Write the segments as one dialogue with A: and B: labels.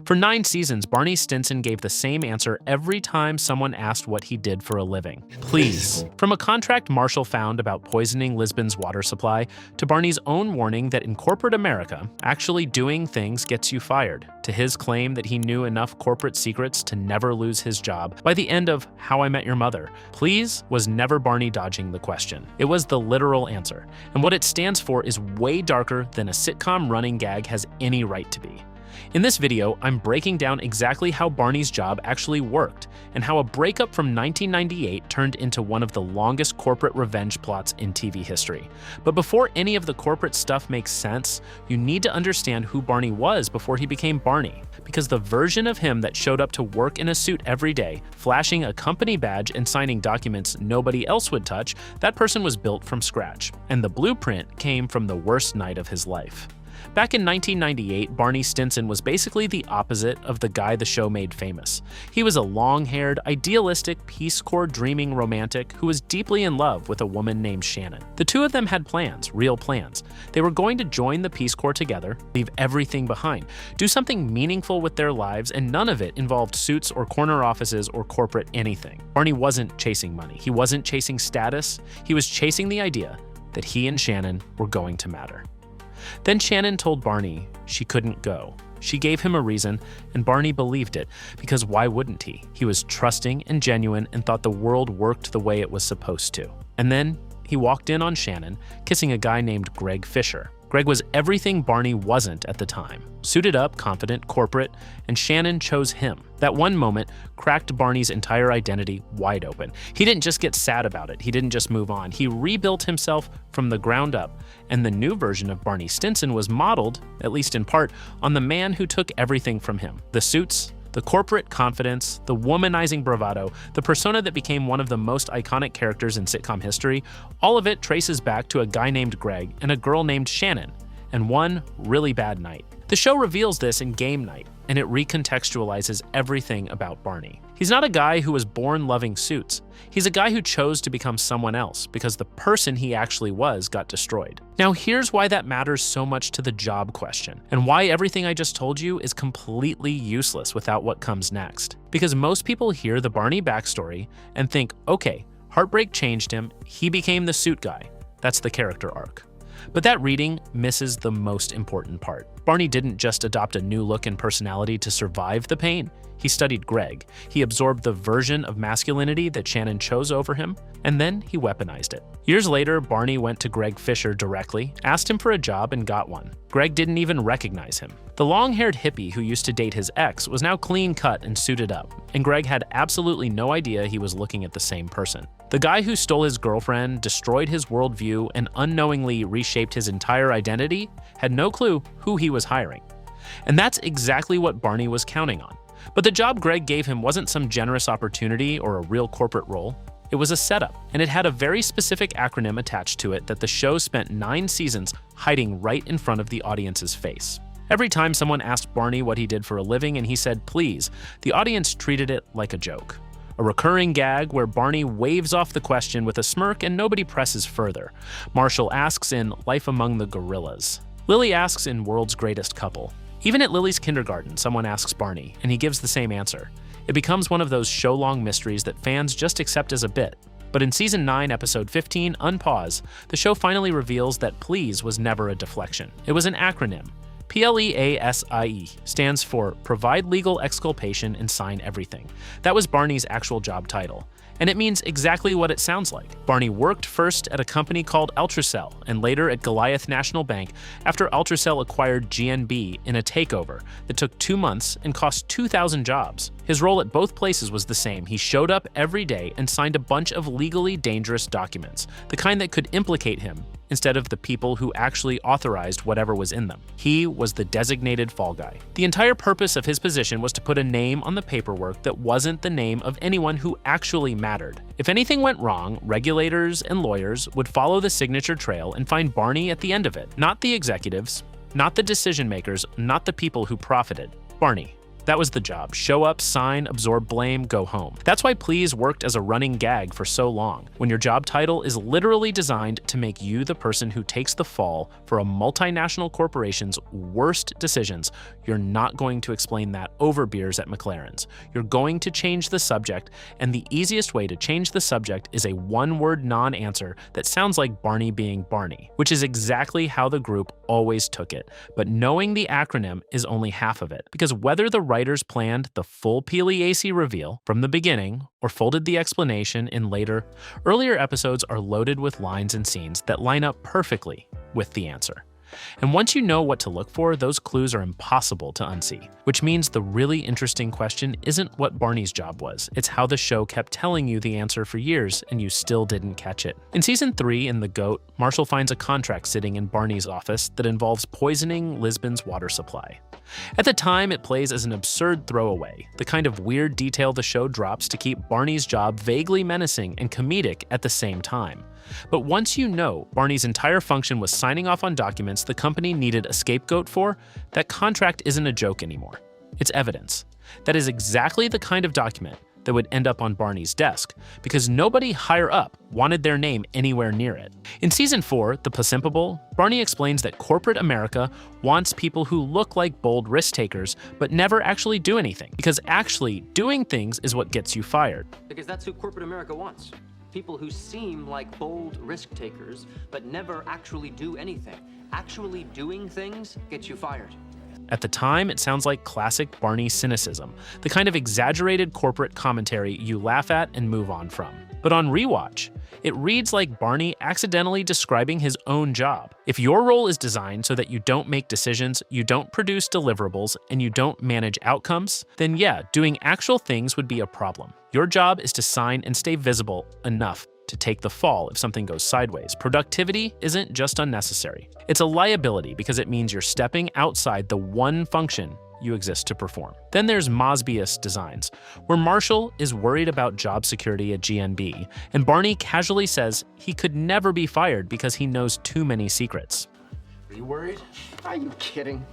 A: For 9 seasons, Barney Stinson gave the same answer every time someone asked what he did for a living. Please. From a contract Marshall found about poisoning Lisbon's water supply, to Barney's own warning that in corporate America, actually doing things gets you fired, to his claim that he knew enough corporate secrets to never lose his job by the end of How I Met Your Mother, please was never Barney dodging the question. It was the literal answer, and what it stands for is way darker than a sitcom running gag has any right to be. In this video, I'm breaking down exactly how Barney's job actually worked, and how a breakup from 1998 turned into one of the longest corporate revenge plots in TV history. But before any of the corporate stuff makes sense, you need to understand who Barney was before he became Barney. Because the version of him that showed up to work in a suit every day, flashing a company badge and signing documents nobody else would touch, that person was built from scratch. And the blueprint came from the worst night of his life. Back in 1998, Barney Stinson was basically the opposite of the guy the show made famous. He was a long-haired, idealistic, Peace Corps dreaming romantic who was deeply in love with a woman named Shannon. The two of them had plans, real plans. They were going to join the Peace Corps together, leave everything behind, do something meaningful with their lives, and none of it involved suits or corner offices or corporate anything. Barney wasn't chasing money. He wasn't chasing status. He was chasing the idea that he and Shannon were going to matter. Then Shannon told Barney she couldn't go. She gave him a reason, and Barney believed it, because why wouldn't he? He was trusting and genuine and thought the world worked the way it was supposed to. And then he walked in on Shannon, kissing a guy named Greg Fisher. Greg was everything Barney wasn't at the time. Suited up, confident, corporate, and Shannon chose him. That one moment cracked Barney's entire identity wide open. He didn't just get sad about it. He didn't just move on. He rebuilt himself from the ground up, and the new version of Barney Stinson was modeled, at least in part, on the man who took everything from him. The suits, the corporate confidence, the womanizing bravado, the persona that became one of the most iconic characters in sitcom history, all of it traces back to a guy named Greg and a girl named Shannon, and one really bad night. The show reveals this in Game Night, and it recontextualizes everything about Barney. He's not a guy who was born loving suits. He's a guy who chose to become someone else because the person he actually was got destroyed. Now here's why that matters so much to the job question, and why everything I just told you is completely useless without what comes next. Because most people hear the Barney backstory and think, okay, heartbreak changed him, he became the suit guy. That's the character arc. But that reading misses the most important part. Barney didn't just adopt a new look and personality to survive the pain. He studied Greg. He absorbed the version of masculinity that Shannon chose over him, and then he weaponized it. Years later, Barney went to Greg Fisher directly, asked him for a job, and got one. Greg didn't even recognize him. The long-haired hippie who used to date his ex was now clean-cut and suited up, and Greg had absolutely no idea he was looking at the same person. The guy who stole his girlfriend, destroyed his worldview, and unknowingly reshaped his entire identity had no clue who he was hiring. And that's exactly what Barney was counting on. But the job Greg gave him wasn't some generous opportunity or a real corporate role. It was a setup, and it had a very specific acronym attached to it that the show spent 9 seasons hiding right in front of the audience's face. Every time someone asked Barney what he did for a living and he said, please, the audience treated it like a joke. A recurring gag where Barney waves off the question with a smirk and nobody presses further. Marshall asks in Life Among the Gorillas. Lily asks in World's Greatest Couple. Even at Lily's kindergarten, someone asks Barney, and he gives the same answer. It becomes one of those show-long mysteries that fans just accept as a bit. But in Season 9, Episode 15, Unpause, the show finally reveals that please was never a deflection. It was an acronym. PLEASIE stands for Provide Legal Exculpation and Sign Everything. That was Barney's actual job title. And it means exactly what it sounds like. Barney worked first at a company called Ultracell and later at Goliath National Bank after Ultracell acquired GNB in a takeover that took 2 months and cost 2,000 jobs. His role at both places was the same. He showed up every day and signed a bunch of legally dangerous documents, the kind that could implicate him instead of the people who actually authorized whatever was in them. He was the designated fall guy. The entire purpose of his position was to put a name on the paperwork that wasn't the name of anyone who actually mattered. If anything went wrong, regulators and lawyers would follow the signature trail and find Barney at the end of it. Not the executives, not the decision makers, not the people who profited. Barney. That was the job. Show up, sign, absorb blame, go home. That's why please worked as a running gag for so long, when your job title is literally designed to make you the person who takes the fall for a multinational corporation's worst decisions. You're not going to explain that over beers at McLaren's. You're going to change the subject, and the easiest way to change the subject is a one-word non-answer that sounds like Barney being Barney, which is exactly how the group always took it. But knowing the acronym is only half of it, because whether the writers planned the full Peleaceae reveal from the beginning or folded the explanation in later, earlier episodes are loaded with lines and scenes that line up perfectly with the answer. And once you know what to look for, those clues are impossible to unsee, which means the really interesting question isn't what Barney's job was, it's how the show kept telling you the answer for years and you still didn't catch it. In season 3, in The Goat, Marshall finds a contract sitting in Barney's office that involves poisoning Lisbon's water supply. At the time, it plays as an absurd throwaway, the kind of weird detail the show drops to keep Barney's job vaguely menacing and comedic at the same time. But once you know Barney's entire function was signing off on documents the company needed a scapegoat for, that contract isn't a joke anymore. It's evidence. That is exactly the kind of document that would end up on Barney's desk, because nobody higher up wanted their name anywhere near it. In season 4, The Possible, Barney explains that corporate America wants people who look like bold risk takers but never actually do anything, because actually doing things is what gets you fired.
B: Because that's who corporate America wants. People who seem like bold risk takers but never actually do anything. Actually doing things gets you fired.
A: At the time, it sounds like classic Barney cynicism, the kind of exaggerated corporate commentary you laugh at and move on from. But on rewatch, it reads like Barney accidentally describing his own job. If your role is designed so that you don't make decisions, you don't produce deliverables, and you don't manage outcomes, then yeah, doing actual things would be a problem. Your job is to sign and stay visible enough to take the fall if something goes sideways. Productivity isn't just unnecessary. It's a liability because it means you're stepping outside the one function you exist to perform. Then there's Mosbius Designs, where Marshall is worried about job security at GNB, and Barney casually says he could never be fired because he knows too many secrets.
B: Are you worried? Are you kidding?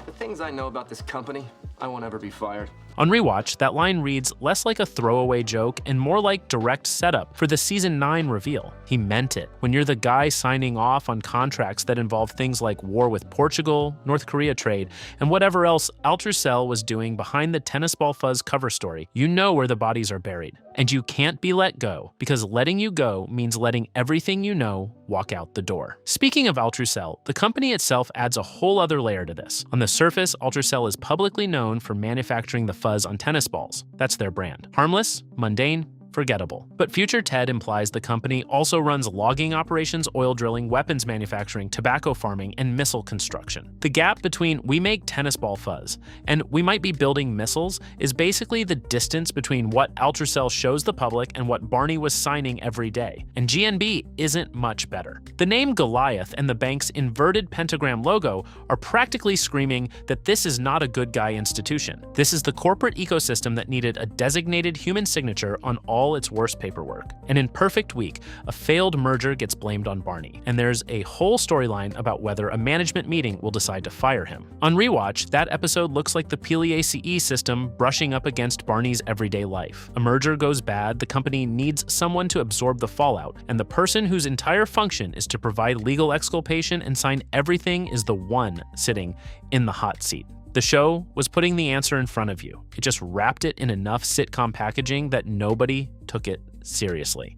B: The things I know about this company, I won't ever be fired.
A: On rewatch, that line reads less like a throwaway joke and more like direct setup for the season 9 reveal. He meant it. When you're the guy signing off on contracts that involve things like war with Portugal, North Korea trade, and whatever else Altrucell was doing behind the Tennis Ball Fuzz cover story, you know where the bodies are buried. And you can't be let go, because letting you go means letting everything you know walk out the door. Speaking of Altrucell, the company itself adds a whole other layer to this. On the surface, Altrucell is publicly known for manufacturing the fuzz on tennis balls. That's their brand. Harmless, mundane, forgettable. But Future Ted implies the company also runs logging operations, oil drilling, weapons manufacturing, tobacco farming, and missile construction. The gap between we make tennis ball fuzz and we might be building missiles is basically the distance between what Altrucell shows the public and what Barney was signing every day. And GNB isn't much better. The name Goliath and the bank's inverted pentagram logo are practically screaming that this is not a good guy institution. This is the corporate ecosystem that needed a designated human signature on all its worst paperwork. And in Perfect Week, a failed merger gets blamed on Barney, and there's a whole storyline about whether a management meeting will decide to fire him. On rewatch, that episode looks like the Peleaceae system brushing up against Barney's everyday life. A merger goes bad, the company needs someone to absorb the fallout, and the person whose entire function is to provide legal exculpation and sign everything is the one sitting in the hot seat. The show was putting the answer in front of you. It just wrapped it in enough sitcom packaging that nobody took it seriously.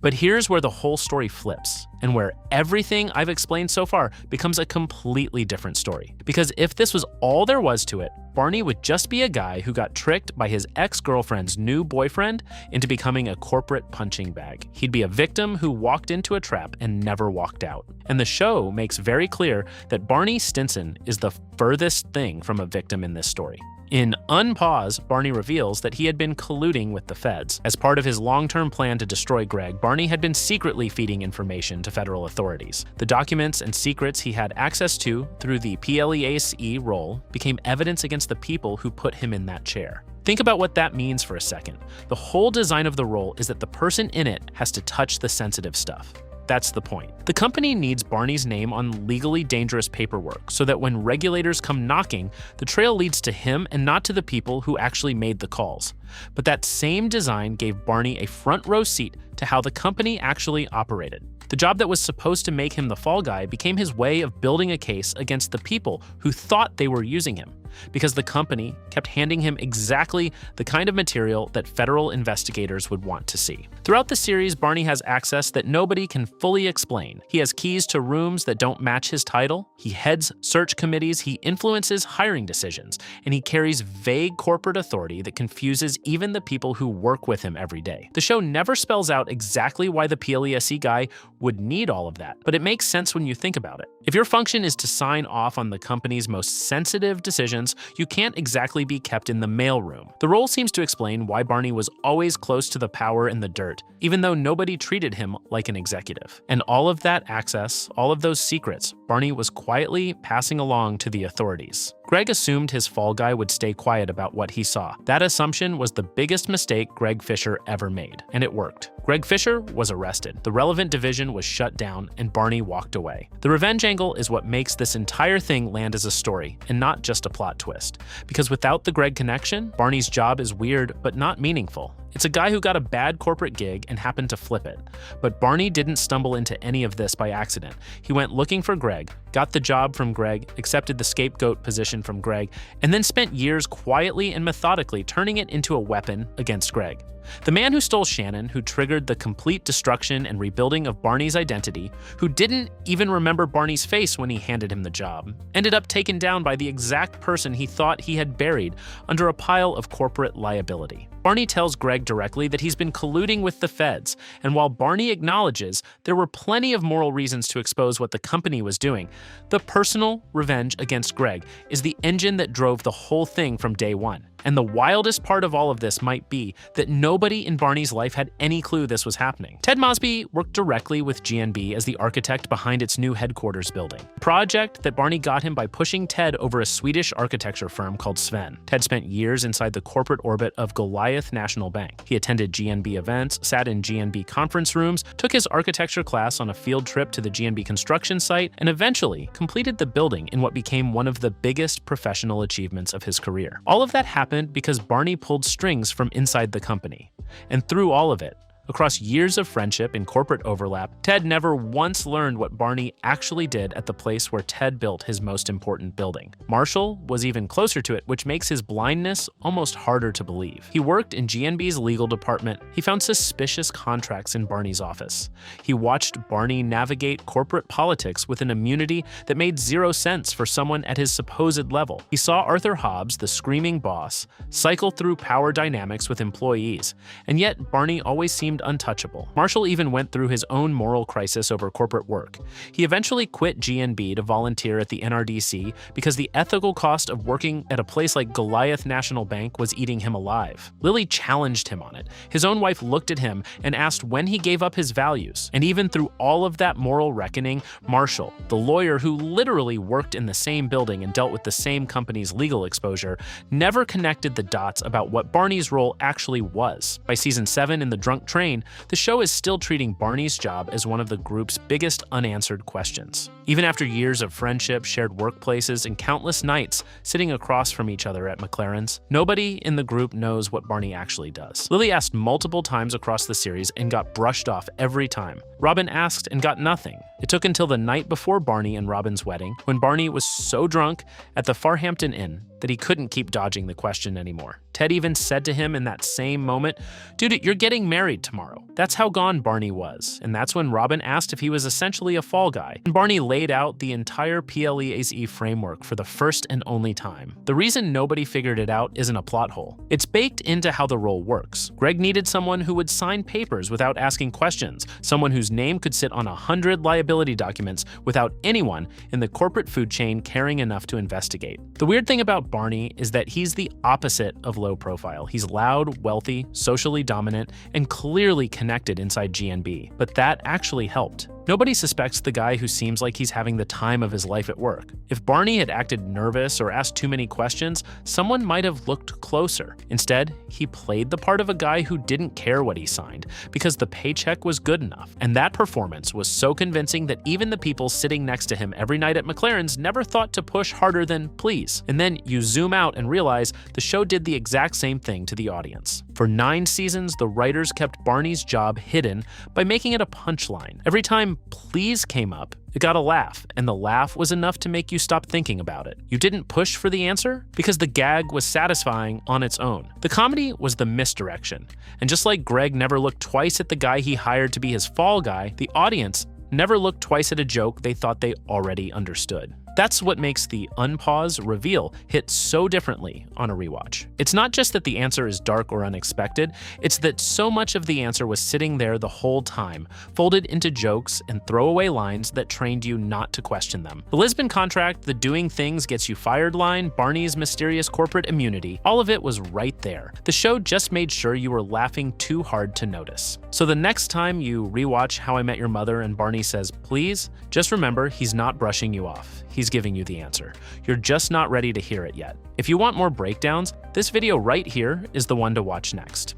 A: But here's where the whole story flips, and where everything I've explained so far becomes a completely different story. Because if this was all there was to it, Barney would just be a guy who got tricked by his ex-girlfriend's new boyfriend into becoming a corporate punching bag. He'd be a victim who walked into a trap and never walked out. And the show makes very clear that Barney Stinson is the furthest thing from a victim in this story. In Unpause, Barney reveals that he had been colluding with the feds. As part of his long-term plan to destroy Greg, Barney had been secretly feeding information to federal authorities. The documents and secrets he had access to through the Peleaceae role became evidence against the people who put him in that chair. Think about what that means for a second. The whole design of the role is that the person in it has to touch the sensitive stuff. That's the point. The company needs Barney's name on legally dangerous paperwork so that when regulators come knocking, the trail leads to him and not to the people who actually made the calls. But that same design gave Barney a front row seat to how the company actually operated. The job that was supposed to make him the fall guy became his way of building a case against the people who thought they were using him, because the company kept handing him exactly the kind of material that federal investigators would want to see. Throughout the series, Barney has access that nobody can fully explain. He has keys to rooms that don't match his title, he heads search committees, he influences hiring decisions, and he carries vague corporate authority that confuses even the people who work with him every day. The show never spells out exactly why the PLESC guy would need all of that, but it makes sense when you think about it. If your function is to sign off on the company's most sensitive decisions, you can't exactly be kept in the mailroom. The role seems to explain why Barney was always close to the power and the dirt, even though nobody treated him like an executive. And all of that access, all of those secrets, Barney was quietly passing along to the authorities. Greg assumed his fall guy would stay quiet about what he saw. That assumption was the biggest mistake Greg Fisher ever made, and it worked. Greg Fisher was arrested, the relevant division was shut down, and Barney walked away. The revenge angle is what makes this entire thing land as a story, and not just a plot twist. Because without the Greg connection, Barney's job is weird but not meaningful. It's a guy who got a bad corporate gig and happened to flip it. But Barney didn't stumble into any of this by accident. He went looking for Greg, got the job from Greg, accepted the scapegoat position from Greg, and then spent years quietly and methodically turning it into a weapon against Greg. The man who stole Shannon, who triggered the complete destruction and rebuilding of Barney's identity, who didn't even remember Barney's face when he handed him the job, ended up taken down by the exact person he thought he had buried under a pile of corporate liability. Barney tells Greg directly that he's been colluding with the feds, and while Barney acknowledges there were plenty of moral reasons to expose what the company was doing, the personal revenge against Greg is the engine that drove the whole thing from day one. And the wildest part of all of this might be that nobody in Barney's life had any clue this was happening. Ted Mosby worked directly with GNB as the architect behind its new headquarters building, a project that Barney got him by pushing Ted over a Swedish architecture firm called Sven. Ted spent years inside the corporate orbit of Goliath National Bank. He attended GNB events, sat in GNB conference rooms, took his architecture class on a field trip to the GNB construction site, and eventually completed the building in what became one of the biggest professional achievements of his career. All of that happened because Barney pulled strings from inside the company. And through all of it, across years of friendship and corporate overlap, Ted never once learned what Barney actually did at the place where Ted built his most important building. Marshall was even closer to it, which makes his blindness almost harder to believe. He worked in GNB's legal department. He found suspicious contracts in Barney's office. He watched Barney navigate corporate politics with an immunity that made zero sense for someone at his supposed level. He saw Arthur Hobbs, the screaming boss, cycle through power dynamics with employees, and yet Barney always seemed untouchable. Marshall even went through his own moral crisis over corporate work. He eventually quit GNB to volunteer at the NRDC because the ethical cost of working at a place like Goliath National Bank was eating him alive. Lily challenged him on it. His own wife looked at him and asked when he gave up his values. And even through all of that moral reckoning, Marshall, the lawyer who literally worked in the same building and dealt with the same company's legal exposure, never connected the dots about what Barney's role actually was. By season 7 in the drunk train, the show is still treating Barney's job as one of the group's biggest unanswered questions. Even after years of friendship, shared workplaces, and countless nights sitting across from each other at McLaren's, nobody in the group knows what Barney actually does. Lily asked multiple times across the series and got brushed off every time. Robin asked and got nothing. It took until the night before Barney and Robin's wedding, when Barney was so drunk at the Farhampton Inn that he couldn't keep dodging the question anymore. Ted even said to him in that same moment, "Dude, you're getting married tomorrow." That's how gone Barney was, and that's when Robin asked if he was essentially a fall guy. And Barney laid out the entire PLEAZ framework for the first and only time. The reason nobody figured it out isn't a plot hole. It's baked into how the role works. Greg needed someone who would sign papers without asking questions, someone whose name could sit on 100 liability documents without anyone in the corporate food chain caring enough to investigate. The weird thing about Barney is that he's the opposite of low profile. He's loud, wealthy, socially dominant, and clearly connected inside GNB. But that actually helped. Nobody suspects the guy who seems like he's having the time of his life at work. If Barney had acted nervous or asked too many questions, someone might have looked closer. Instead, he played the part of a guy who didn't care what he signed because the paycheck was good enough. And that performance was so convincing that even the people sitting next to him every night at McLaren's never thought to push harder than please. And then you zoom out and realize the show did the exact same thing to the audience. For 9 seasons, the writers kept Barney's job hidden by making it a punchline. Every time please came up, it got a laugh, and the laugh was enough to make you stop thinking about it. You didn't push for the answer because the gag was satisfying on its own. The comedy was the misdirection. And just like Greg never looked twice at the guy he hired to be his fall guy, the audience never looked twice at a joke they thought they already understood. That's what makes the unpause reveal hit so differently on a rewatch. It's not just that the answer is dark or unexpected, it's that so much of the answer was sitting there the whole time, folded into jokes and throwaway lines that trained you not to question them. The Lisbon contract, the doing things gets you fired line, Barney's mysterious corporate immunity, all of it was right there. The show just made sure you were laughing too hard to notice. So the next time you rewatch How I Met Your Mother and Barney says please, just remember he's not brushing you off. He's giving you the answer. You're just not ready to hear it yet. If you want more breakdowns, this video right here is the one to watch next.